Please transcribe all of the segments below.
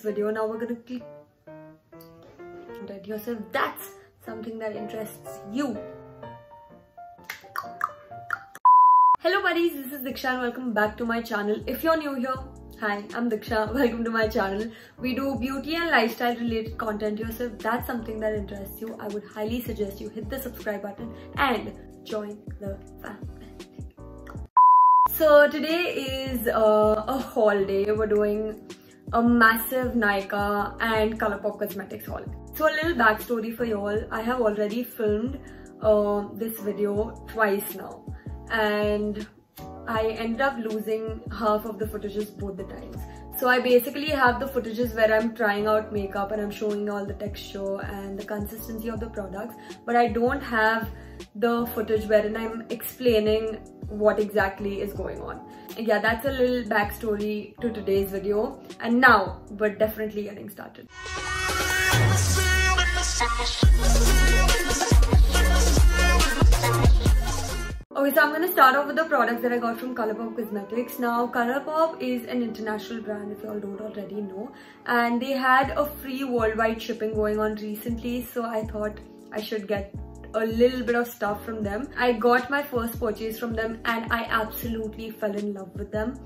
video. Now we're gonna click content yourself. That's something that interests you. Hello buddies, this is Diksha and welcome back to my channel. If you're new here, hi, I'm Diksha. Welcome to my channel. We do beauty and lifestyle related content yourself. That's something that interests you. I would highly suggest you hit the subscribe button and join the family. So today is a haul day. We're doing a massive Nykaa and Colourpop Cosmetics haul. So a little backstory for y'all. I have already filmed this video twice now, and I ended up losing half of the footages both the times. So I basically have the footages where I'm trying out makeup and I'm showing all the texture and the consistency of the products, but I don't have the footage wherein I'm explaining what exactly is going on. And yeah, that's a little backstory to today's video. And now we're definitely getting started. Okay, so I'm going to start off with the products that I got from Colourpop Cosmetics. Now, Colourpop is an international brand, if you all don't already know. And they had a free worldwide shipping going on recently. So I thought I should get a little bit of stuff from them. I got my first purchase from them and I absolutely fell in love with them.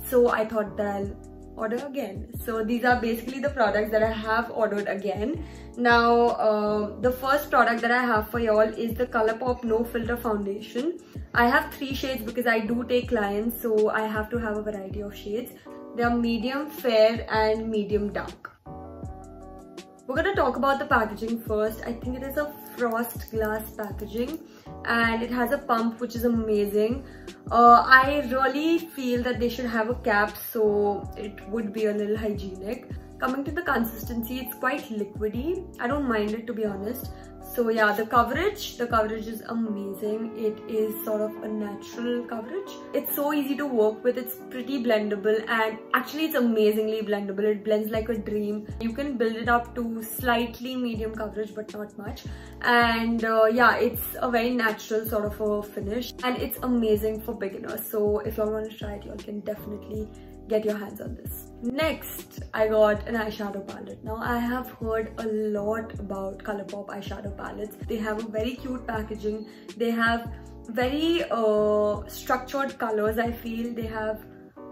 So I thought that I'll order again. So these are basically the products that I have ordered again. Now, the first product that I have for y'all is the Colourpop No Filter Foundation. I have 3 shades because I do take clients, so I have to have a variety of shades. They are medium fair and medium dark. We're gonna talk about the packaging first. I think it is a frost glass packaging and it has a pump which is amazing. I really feel that they should have a cap so it would be a little hygienic. Coming to the consistency, it's quite liquidy. I don't mind it, to be honest. So yeah, the coverage is amazing. It is sort of a natural coverage. It's so easy to work with. It's pretty blendable and actually it's amazingly blendable. It blends like a dream. You can build it up to slightly medium coverage but not much. And yeah, it's a very natural sort of a finish and it's amazing for beginners. So if y'all want to try it, y'all can definitely get your hands on this. Next, I got an eyeshadow palette. Now, I have heard a lot about Colourpop eyeshadow palettes. They have a very cute packaging. They have very structured colors, I feel. They have,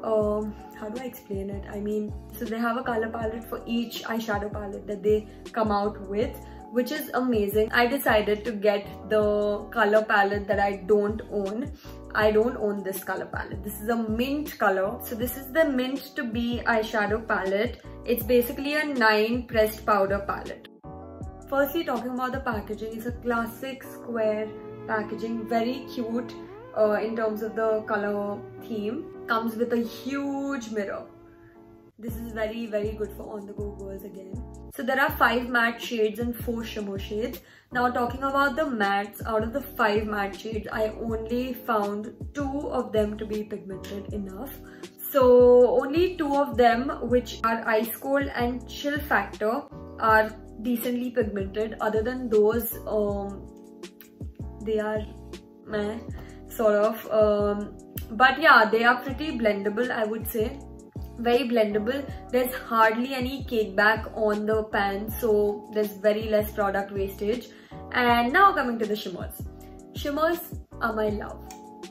how do I explain it? I mean, so they have a color palette for each eyeshadow palette that they come out with, which is amazing. I decided to get the color palette that I don't own. I don't own this color palette. This is a mint color. So this is the Mint to Be eyeshadow palette. It's basically a 9 pressed powder palette. Firstly, talking about the packaging, it's a classic square packaging, very cute in terms of the color theme. Comes with a huge mirror. This is very, very good for on-the-go girls again. So there are 5 matte shades and 4 shimmer shades. Now talking about the mattes, out of the 5 matte shades, I only found 2 of them to be pigmented enough. So only 2 of them, which are Ice Cold and Chill Factor, are decently pigmented. Other than those, they are meh, sort of. But yeah, they are pretty blendable, I would say. Very blendable. There's hardly any cake back on the pan, so there's very less product wastage. And now coming to the shimmers. Shimmers are my love.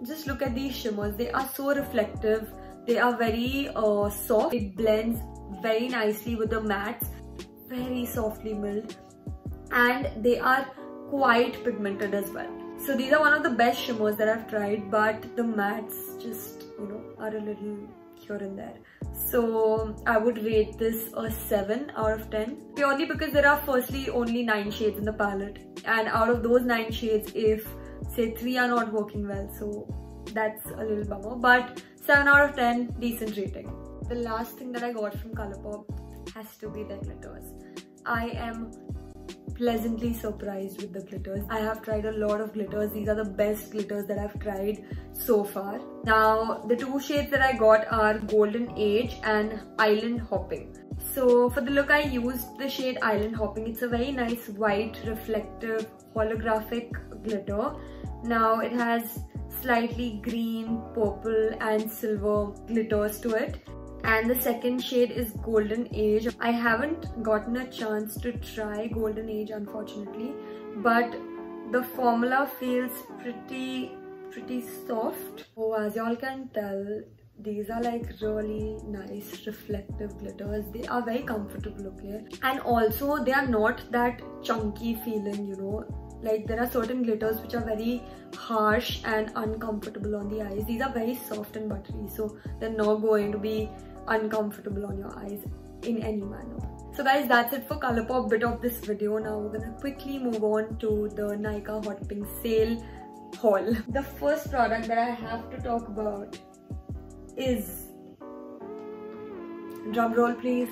Just look at these shimmers. They are so reflective. They are very soft. It blends very nicely with the mattes. Very softly milled. And they are quite pigmented as well. So these are one of the best shimmers that I've tried, but the mattes just, you know, are a little here and there. So I would rate this a 7 out of 10, purely because there are firstly only 9 shades in the palette, and out of those 9 shades, if say 3 are not working well, so that's a little bummer, but 7 out of 10, decent rating. The last thing that I got from Colourpop has to be their glitters. I am pleasantly surprised with the glitters. I have tried a lot of glitters. These are the best glitters that I've tried so far. Now, the 2 shades that I got are Golden Age and Island Hopping. So for the look, I used the shade Island Hopping. It's a very nice white, reflective, holographic glitter. Now it has slightly green, purple and silver glitters to it. and the second shade is Golden Age. I haven't gotten a chance to try Golden Age unfortunately, but the formula feels pretty soft. Oh, as y'all can tell, these are like really nice reflective glitters. They are very comfortable, okay? And also they are not that chunky feeling, you know. Like there are certain glitters which are very harsh and uncomfortable on the eyes. These are very soft and buttery, so they're not going to be uncomfortable on your eyes in any manner. So guys, that's it for Colourpop bit of this video. Now we're gonna quickly move on to the Nykaa Hot Pink sale haul. The first product that I have to talk about is, drum roll please,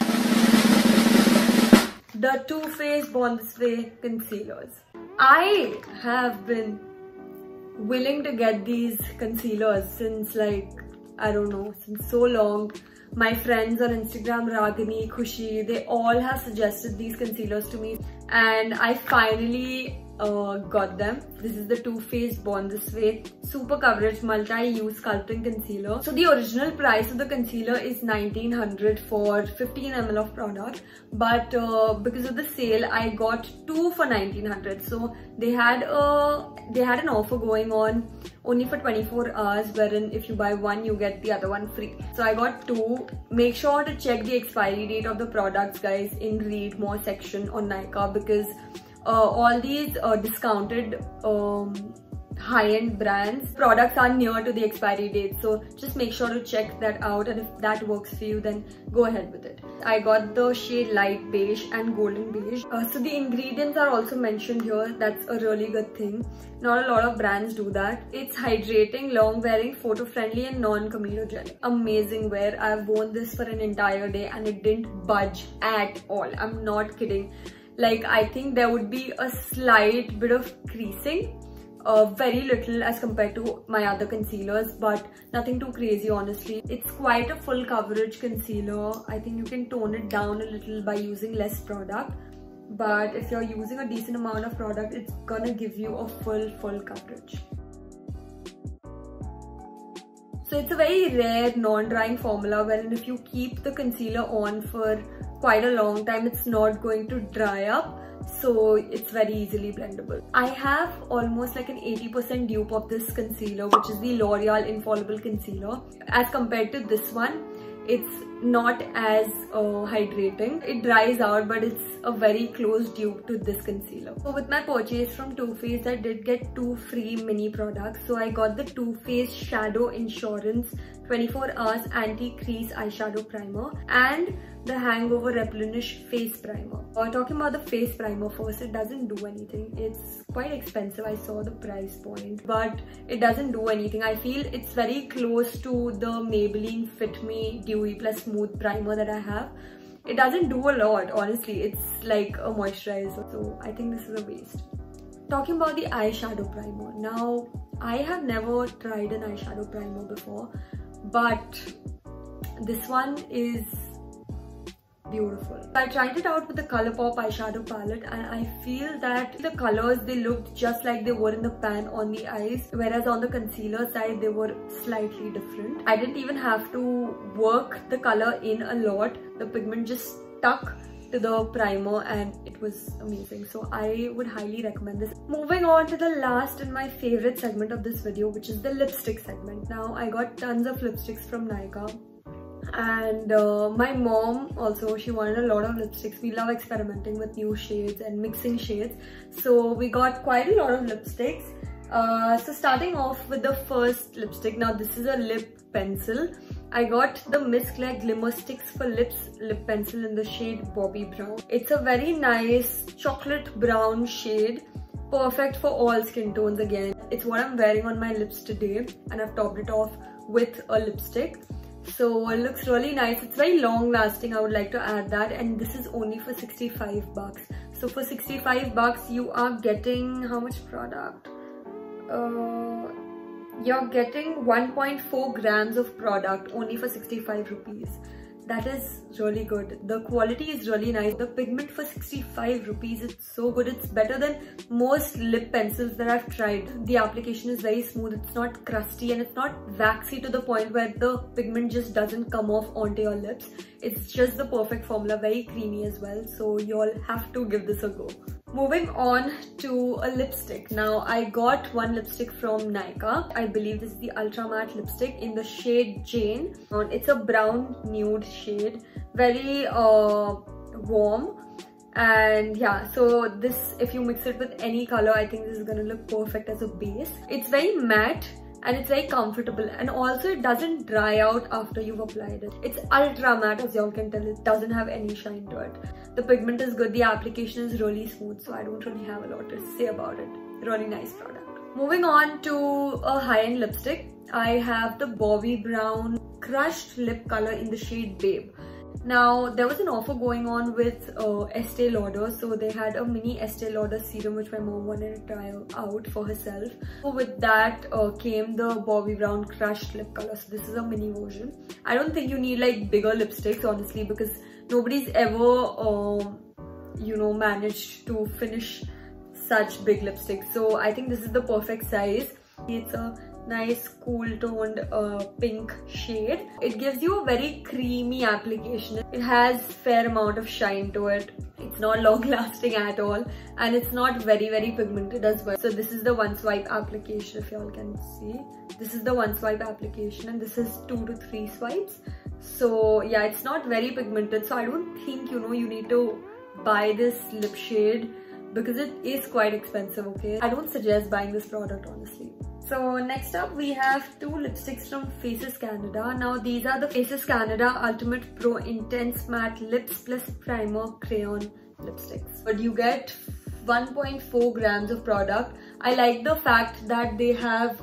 the Too Faced Born This Way concealers. I have been willing to get these concealers since, like, I don't know, since so long. My friends on Instagram, Ragini, Khushi, they all have suggested these concealers to me, and I finally got them. This is the Too Faced Born This Way Super Coverage Multi-Use Sculpting Concealer. So the original price of the concealer is 1900 for 15 ml of product, but because of the sale I got two for 1900. So they had an offer going on only for 24 hours, wherein if you buy one you get the other one free. So I got two. Make sure to check the expiry date of the products, guys, in Read More section on Nykaa, because all these discounted high-end brands products are near to the expiry date, so just make sure to check that out, and if that works for you then go ahead with it. I got the shade Light Beige and Golden Beige. So the ingredients are also mentioned here. That's a really good thing. Not a lot of brands do that. It's hydrating, long wearing, photo friendly and non-comedogenic. Amazing wear. I've worn this for an entire day and it didn't budge at all. I'm not kidding. Like, I think there would be a slight bit of creasing, very little as compared to my other concealers, but nothing too crazy honestly. It's quite a full coverage concealer. I think you can tone it down a little by using less product, but if you're using a decent amount of product, it's gonna give you a full coverage. So it's a very rare non-drying formula wherein if you keep the concealer on for quite a long time, it's not going to dry up, so it's very easily blendable. I have almost like an 80% dupe of this concealer, which is the L'Oreal Infallible Concealer. As compared to this one, it's not as hydrating. It dries out, but it's a very close dupe to this concealer. So with my purchase from Too Faced, I did get two free mini products. So I got the Too Faced Shadow Insurance 24 Hours Anti-Crease Eyeshadow Primer and the Hangover Replenish Face Primer. Talking about the face primer first, it doesn't do anything. It's quite expensive. I saw the price point, but it doesn't do anything. I feel it's very close to the Maybelline Fit Me Dewy Plus Smooth Primer that I have. It doesn't do a lot, honestly. It's like a moisturizer, so I think this is a waste. Talking about the eyeshadow primer. Now, I have never tried an eyeshadow primer before, but this one is beautiful. I tried it out with the Colourpop eyeshadow palette, and I feel that the colors, they looked just like they were in the pan on the eyes, whereas on the concealer side they were slightly different. I didn't even have to work the color in a lot. The pigment just stuck to the primer and it was amazing. So I would highly recommend this. Moving on to the last and my favorite segment of this video, which is the lipstick segment. Now, I got tons of lipsticks from Nykaa, and my mom also, she wanted a lot of lipsticks. We love experimenting with new shades and mixing shades, so we got quite a lot of lipsticks. So starting off with the first lipstick. Now, this is a lip pencil. I got the Miss Claire Glimmer Sticks for Lips lip pencil in the shade Bobby Brown. It's a very nice chocolate brown shade, perfect for all skin tones again. It's what I'm wearing on my lips today, and I've topped it off with a lipstick. So it looks really nice. It's very long lasting, I would like to add that, and this is only for 65 bucks. So for 65 bucks you are getting how much product? You're getting 1.4 grams of product only for 65 rupees. that is really good. The quality is really nice. The pigment for 65 rupees, it's so good. It's better than most lip pencils that I've tried. The application is very smooth, it's not crusty, and it's not waxy to the point where the pigment just doesn't come off onto your lips. It's just the perfect formula, very creamy as well. So you all have to give this a go. Moving on to a lipstick. Now I got one lipstick from Nykaa. I believe this is the Ultra Matte lipstick in the shade Jane. It's a brown nude shade, very warm. And yeah, so this, if you mix it with any color, I think this is gonna look perfect as a base. It's very matte and it's very comfortable, and also it doesn't dry out after you've applied it. It's ultra matte, as y'all can tell. It doesn't have any shine to it. The pigment is good, the application is really smooth, so I don't really have a lot to say about it. Really nice product. Moving on to a high-end lipstick, I have the Bobbi Brown Crushed Lip Color in the shade Babe. Now there was an offer going on with Estee Lauder, so they had a mini Estee Lauder serum which my mom wanted to try out for herself. So with that came the Bobbi Brown Crushed Lip Color. So this is a mini version. I don't think you need like bigger lipsticks, honestly, because nobody's ever you know, managed to finish such big lipsticks. So I think this is the perfect size. It's a nice cool toned pink shade. It gives you a very creamy application. It has fair amount of shine to it. It's not long lasting at all, and it's not very pigmented as well. So this is the one swipe application, if y'all can see. This is the one swipe application, and this is 2 to 3 swipes. So yeah, it's not very pigmented, so I don't think, you know, you need to buy this lip shade because it is quite expensive, okay? I don't suggest buying this product, honestly. So next up we have two lipsticks from Faces Canada. Now these are the Faces Canada Ultimate Pro Intense Matte Lips Plus Primer Crayon lipsticks. But you get 1.4 grams of product. I like the fact that they have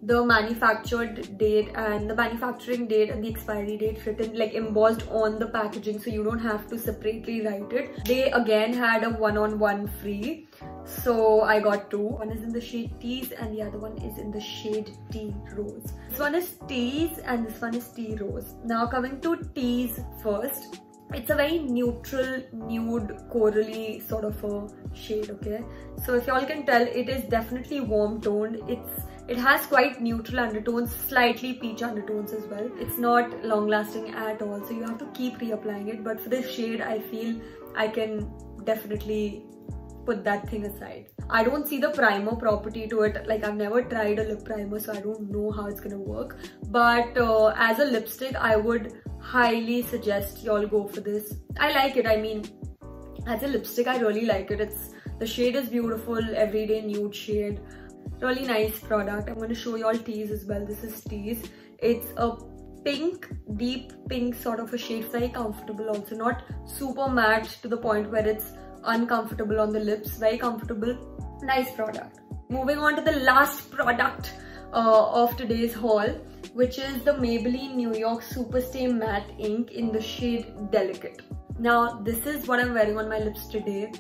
the manufactured date and the manufacturing date and the expiry date written, like embossed on the packaging, so you don't have to separately write it. They again had a 1-on-1 free, so I got two. One is in the shade Tease and the other one is in the shade Tea Rose. This one is Tease and this one is Tea Rose. Now coming to Tease first. It's a very neutral, nude, corally sort of a shade, okay? So if y'all can tell, it is definitely warm toned. It has quite neutral undertones, slightly peach undertones as well. It's not long lasting at all, so you have to keep reapplying it. But for this shade, I feel I can definitely put that thing aside. I don't see the primer property to it. Like, I've never tried a lip primer, so I don't know how it's gonna work. But as a lipstick, I would highly suggest y'all go for this. I like it. I mean, as a lipstick, I really like it. The shade is beautiful, everyday nude shade. Really nice product. I'm going to show y'all Tease as well. This is Tease. It's a pink, deep pink sort of a shade. Very comfortable also. Not super matte to the point where it's uncomfortable on the lips. Very comfortable. Nice product. Moving on to the last product of today's haul, which is the Maybelline New York Superstay Matte Ink in the shade Delicate. Now, this is what I'm wearing on my lips today.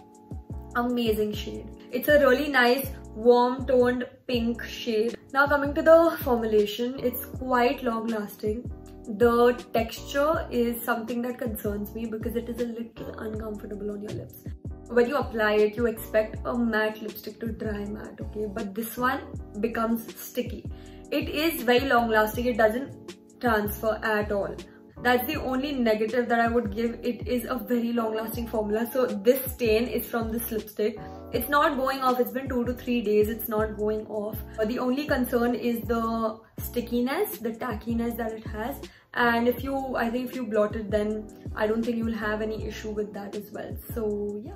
Amazing shade. It's a really nice warm toned pink shade. Now coming to the formulation, it's quite long lasting. The texture is something that concerns me because it is a little uncomfortable on your lips. When you apply it, you expect a matte lipstick to dry matte, okay? But this one becomes sticky. It is very long lasting. It doesn't transfer at all. That's the only negative that I would give. It is a very long lasting formula. So this stain is from this lipstick. It's not going off. It's been 2 to 3 days. It's not going off. The only concern is the stickiness, the tackiness that it has. And I think if you blot it, then I don't think you will have any issue with that as well. So yeah.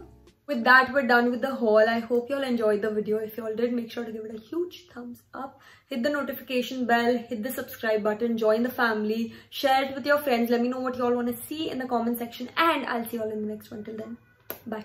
With that, we're done with the haul. I hope you all enjoyed the video. If you all did, make sure to give it a huge thumbs up. Hit the notification bell, hit the subscribe button, join the family, share it with your friends. Let me know what you all want to see in the comment section, and I'll see you all in the next one. Till then, bye.